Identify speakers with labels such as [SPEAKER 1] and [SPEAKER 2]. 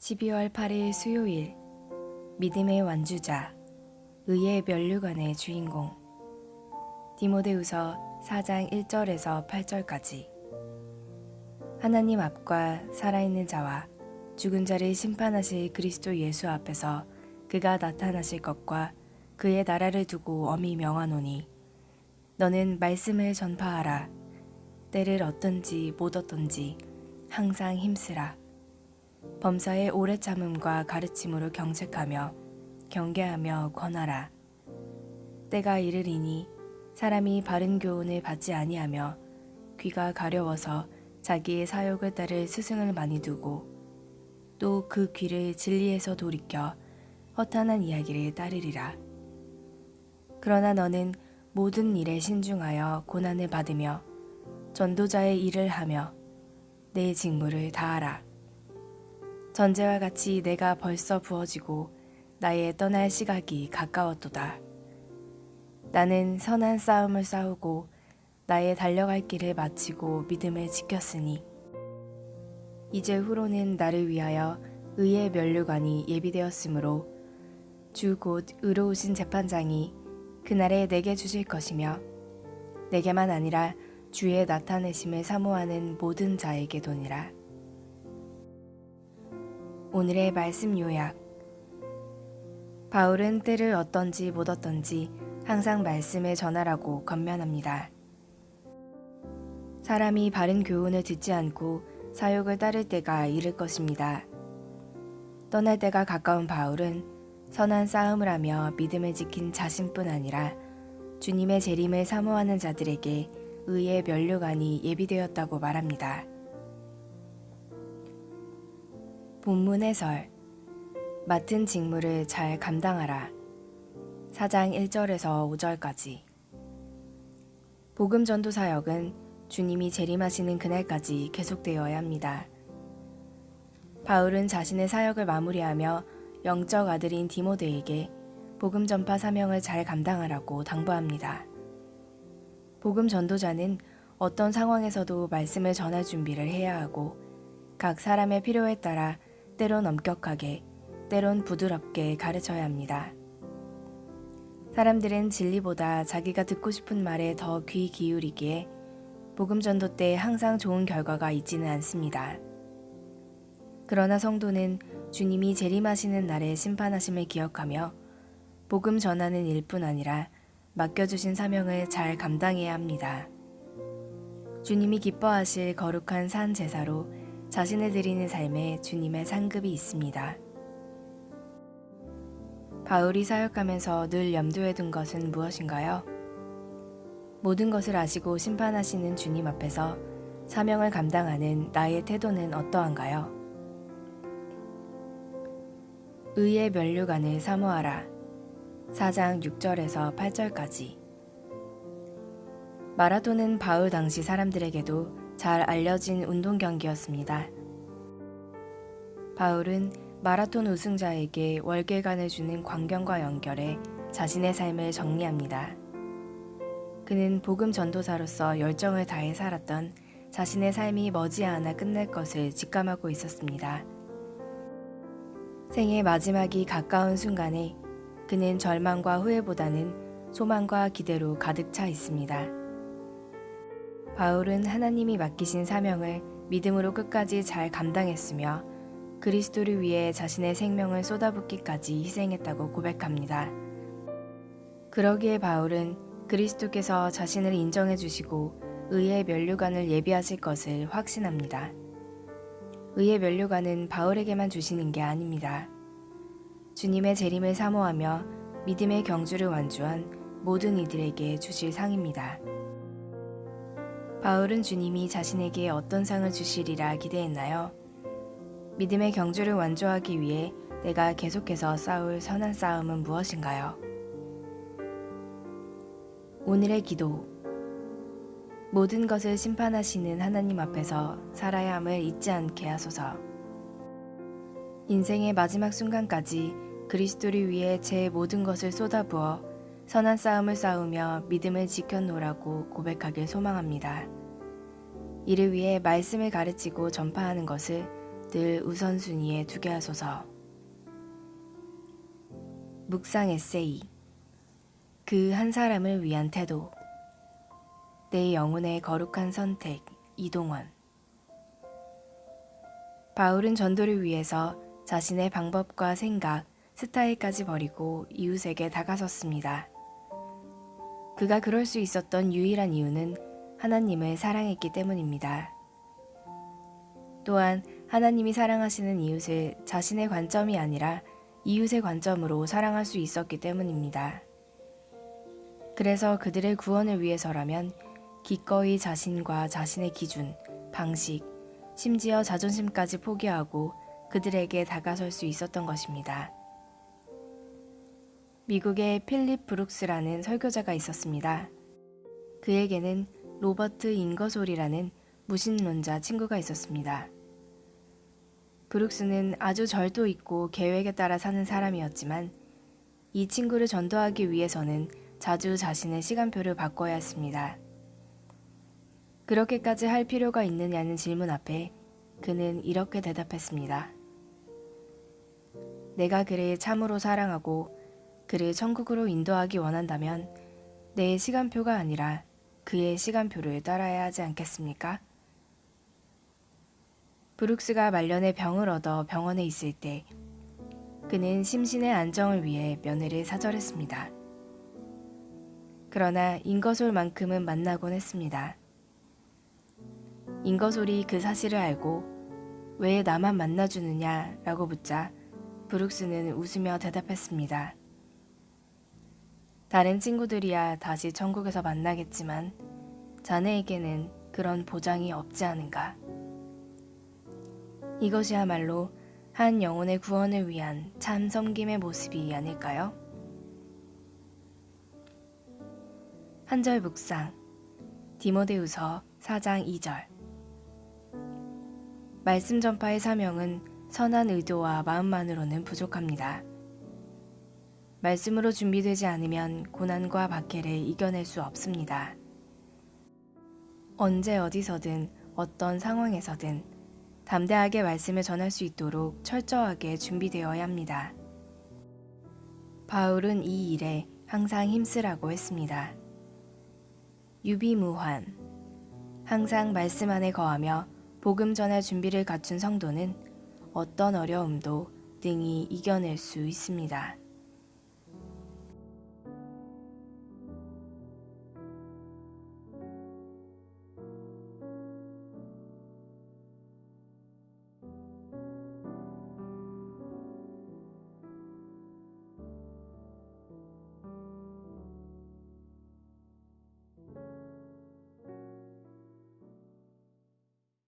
[SPEAKER 1] 12월 8일 수요일 믿음의 완주자 의의 면류관의 주인공 디모데후서 4장 1절에서 8절까지 하나님 앞과 살아있는 자와 죽은 자를 심판하실 그리스도 예수 앞에서 그가 나타나실 것과 그의 나라를 두고 엄히 명하노니 너는 말씀을 전파하라. 때를 얻든지 못 얻든지 항상 힘쓰라. 범사의 오래 참음과 가르침으로 경책하며 경계하며 권하라. 때가 이르리니 사람이 바른 교훈을 받지 아니하며 귀가 가려워서 자기의 사욕을 따를 스승을 많이 두고 또 그 귀를 진리에서 돌이켜 허탄한 이야기를 따르리라. 그러나 너는 모든 일에 신중하여 고난을 받으며 전도자의 일을 하며 내 직무를 다하라. 전제와 같이 내가 벌써 부어지고 나의 떠날 시각이 가까웠도다. 나는 선한 싸움을 싸우고 나의 달려갈 길을 마치고 믿음을 지켰으니 이제 후로는 나를 위하여 의의 면류관이 예비되었으므로 주 곧 의로우신 재판장이 그날에 내게 주실 것이며 내게만 아니라 주의 나타내심을 사모하는 모든 자에게 도니라. 오늘의 말씀 요약. 바울은 때를 얻든지 못 얻든지 항상 말씀을 전하라고 권면합니다. 사람이 바른 교훈을 듣지 않고 사욕을 따를 때가 이를 것입니다. 떠날 때가 가까운 바울은 선한 싸움을 하며 믿음을 지킨 자신뿐 아니라 주님의 재림을 사모하는 자들에게 의의 면류관이 예비되었다고 말합니다. 본문 해설. 맡은 직무를 잘 감당하라. 4장 1절에서 5절까지. 복음 전도 사역은 주님이 재림하시는 그날까지 계속되어야 합니다. 바울은 자신의 사역을 마무리하며 영적 아들인 디모데에게 복음 전파 사명을 잘 감당하라고 당부합니다. 복음 전도자는 어떤 상황에서도 말씀을 전할 준비를 해야 하고 각 사람의 필요에 따라 때론 엄격하게, 때론 부드럽게 가르쳐야 합니다. 사람들은 진리보다 자기가 듣고 싶은 말에 더 귀 기울이기에 복음 전도 때 항상 좋은 결과가 있지는 않습니다. 그러나 성도는 주님이 재림하시는 날에 심판하심을 기억하며 복음 전하는 일뿐 아니라 맡겨주신 사명을 잘 감당해야 합니다. 주님이 기뻐하실 거룩한 산 제사로 자신을 드리는 삶에 주님의 상급이 있습니다. 바울이 사역하면서 늘 염두에 둔 것은 무엇인가요? 모든 것을 아시고 심판하시는 주님 앞에서 사명을 감당하는 나의 태도는 어떠한가요? 의의 면류관을 사모하라. 4장 6절에서 8절까지. 마라톤은 바울 당시 사람들에게도 잘 알려진 운동 경기였습니다. 바울은 마라톤 우승자에게 월계관을 주는 광경과 연결해 자신의 삶을 정리합니다. 그는 복음 전도사로서 열정을 다해 살았던 자신의 삶이 머지않아 끝날 것을 직감하고 있었습니다. 생의 마지막이 가까운 순간에 그는 절망과 후회보다는 소망과 기대로 가득 차 있습니다. 바울은 하나님이 맡기신 사명을 믿음으로 끝까지 잘 감당했으며 그리스도를 위해 자신의 생명을 쏟아붓기까지 희생했다고 고백합니다. 그러기에 바울은 그리스도께서 자신을 인정해 주시고 의의 면류관을 예비하실 것을 확신합니다. 의의 면류관은 바울에게만 주시는 게 아닙니다. 주님의 재림을 사모하며 믿음의 경주를 완주한 모든 이들에게 주실 상입니다. 바울은 주님이 자신에게 어떤 상을 주시리라 기대했나요? 믿음의 경주를 완주하기 위해 내가 계속해서 싸울 선한 싸움은 무엇인가요? 오늘의 기도. 모든 것을 심판하시는 하나님 앞에서 살아야 함을 잊지 않게 하소서. 인생의 마지막 순간까지 그리스도를 위해 제 모든 것을 쏟아부어 선한 싸움을 싸우며 믿음을 지켜놓으라고 고백하길 소망합니다. 이를 위해 말씀을 가르치고 전파하는 것을 늘 우선순위에 두게 하소서. 묵상 에세이. 그 한 사람을 위한 태도. 내 영혼의 거룩한 선택. 이동원. 바울은 전도를 위해서 자신의 방법과 생각, 스타일까지 버리고 이웃에게 다가섰습니다. 그가 그럴 수 있었던 유일한 이유는 하나님을 사랑했기 때문입니다. 또한 하나님이 사랑하시는 이웃을 자신의 관점이 아니라 이웃의 관점으로 사랑할 수 있었기 때문입니다. 그래서 그들의 구원을 위해서라면 기꺼이 자신과 자신의 기준, 방식, 심지어 자존심까지 포기하고 그들에게 다가설 수 있었던 것입니다. 미국의 필립 브룩스라는 설교자가 있었습니다. 그에게는 로버트 잉거솔이라는 무신론자 친구가 있었습니다. 브룩스는 아주 절도 있고 계획에 따라 사는 사람이었지만 이 친구를 전도하기 위해서는 자주 자신의 시간표를 바꿔야 했습니다. 그렇게까지 할 필요가 있느냐는 질문 앞에 그는 이렇게 대답했습니다. 내가 그를 참으로 사랑하고 그를 천국으로 인도하기 원한다면 내 시간표가 아니라 그의 시간표를 따라야 하지 않겠습니까? 브룩스가 말년에 병을 얻어 병원에 있을 때 그는 심신의 안정을 위해 면회를 사절했습니다. 그러나 잉거솔만큼은 만나곤 했습니다. 잉거솔이 그 사실을 알고 왜 나만 만나주느냐 라고 묻자 브룩스는 웃으며 대답했습니다. 다른 친구들이야 다시 천국에서 만나겠지만 자네에게는 그런 보장이 없지 않은가. 이것이야말로 한 영혼의 구원을 위한 참 섬김의 모습이 아닐까요? 한 절 묵상. 디모데후서 4장 2절. 말씀 전파의 사명은 선한 의도와 마음만으로는 부족합니다. 말씀으로 준비되지 않으면 고난과 박해를 이겨낼 수 없습니다. 언제 어디서든 어떤 상황에서든 담대하게 말씀을 전할 수 있도록 철저하게 준비되어야 합니다. 바울은 이 일에 항상 힘쓰라고 했습니다. 유비무환. 항상 말씀 안에 거하며 복음 전할 준비를 갖춘 성도는 어떤 어려움도 능히 이겨낼 수 있습니다.